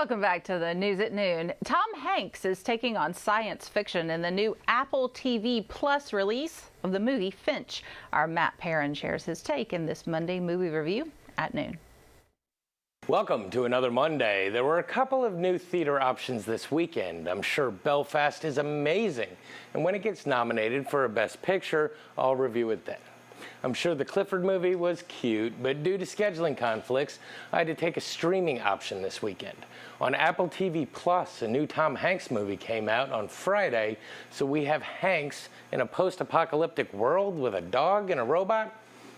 Welcome back to the News at Noon. Tom Hanks is taking on science fiction in the new Apple TV Plus release of the movie Finch. Our Matt Perrin shares his take in this Monday movie review at noon. Welcome to another Monday. There were a couple of new theater options this weekend. I'm sure Belfast is amazing, and when it gets nominated for a Best Picture, I'll review it then. I'm sure the Clifford movie was cute, but due to scheduling conflicts, I had to take a streaming option this weekend. On Apple TV Plus, a new Tom Hanks movie came out on Friday, so we have Hanks in a post-apocalyptic world with a dog and a robot?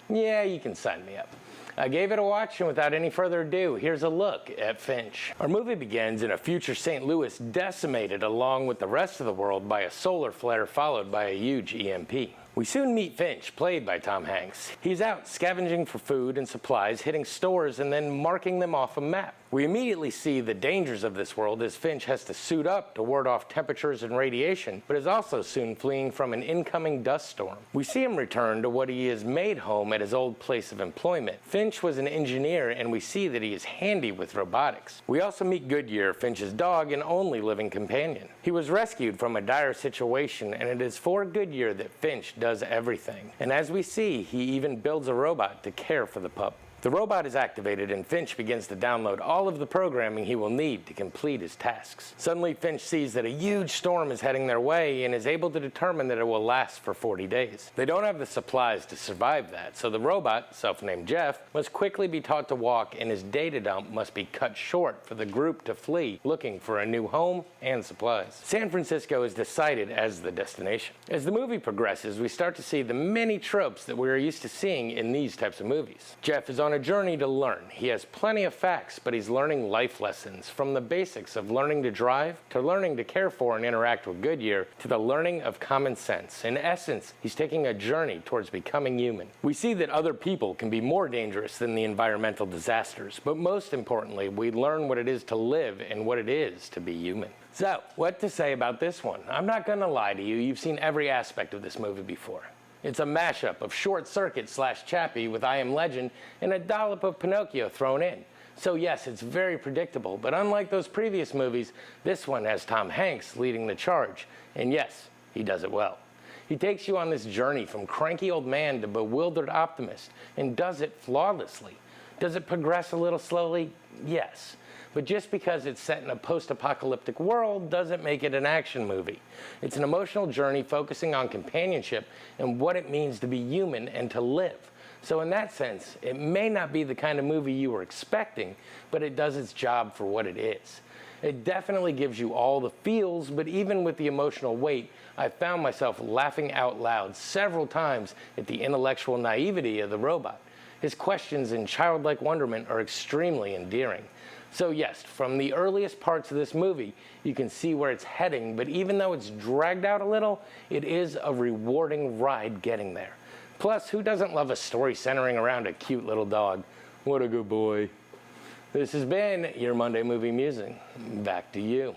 Yeah, you can sign me up. I gave it a watch, and without any further ado, here's a look at Finch. Our movie begins in a future St. Louis decimated along with the rest of the world by a solar flare followed by a huge EMP. We soon meet Finch, played by Tom Hanks. He's out scavenging for food and supplies, hitting stores, and then marking them off a map. We immediately see the dangers of this world as Finch has to suit up to ward off temperatures and radiation, but is also soon fleeing from an incoming dust storm. We see him return to what he has made home at his old place of employment. Finch was an engineer, and we see that he is handy with robotics. We also meet Goodyear, Finch's dog and only living companion. He was rescued from a dire situation, and it is for Goodyear that Finch does everything. And as we see, he even builds a robot to care for the pup. The robot is activated and Finch begins to download all of the programming he will need to complete his tasks. Suddenly, Finch sees that a huge storm is heading their way and is able to determine that it will last for 40 days. They don't have the supplies to survive that, so the robot, self-named Jeff, must quickly be taught to walk, and his data dump must be cut short for the group to flee, looking for a new home and supplies. San Francisco is decided as the destination. As the movie progresses, we start to see the many tropes that we are used to seeing in these types of movies. Jeff is on a journey to learn. He has plenty of facts, but he's learning life lessons, from the basics of learning to drive, to learning to care for and interact with Goodyear, to the learning of common sense. In essence, he's taking a journey towards becoming human. We see that other people can be more dangerous than the environmental disasters, but most importantly, we learn what it is to live and what it is to be human. So, what to say about this one? I'm not gonna lie to you, you've seen every aspect of this movie before. It's a mashup of Short Circuit / Chappie with I Am Legend and a dollop of Pinocchio thrown in. So yes, it's very predictable, but unlike those previous movies, this one has Tom Hanks leading the charge. And yes, he does it well. He takes you on this journey from cranky old man to bewildered optimist and does it flawlessly. Does it progress a little slowly? Yes. But just because it's set in a post-apocalyptic world doesn't make it an action movie. It's an emotional journey focusing on companionship and what it means to be human and to live. So in that sense, it may not be the kind of movie you were expecting, but it does its job for what it is. It definitely gives you all the feels, but even with the emotional weight, I found myself laughing out loud several times at the intellectual naivety of the robot. His questions and childlike wonderment are extremely endearing. So yes, from the earliest parts of this movie, you can see where it's heading, but even though it's dragged out a little, it is a rewarding ride getting there. Plus, who doesn't love a story centering around a cute little dog? What a good boy. This has been your Monday Movie Musing. Back to you.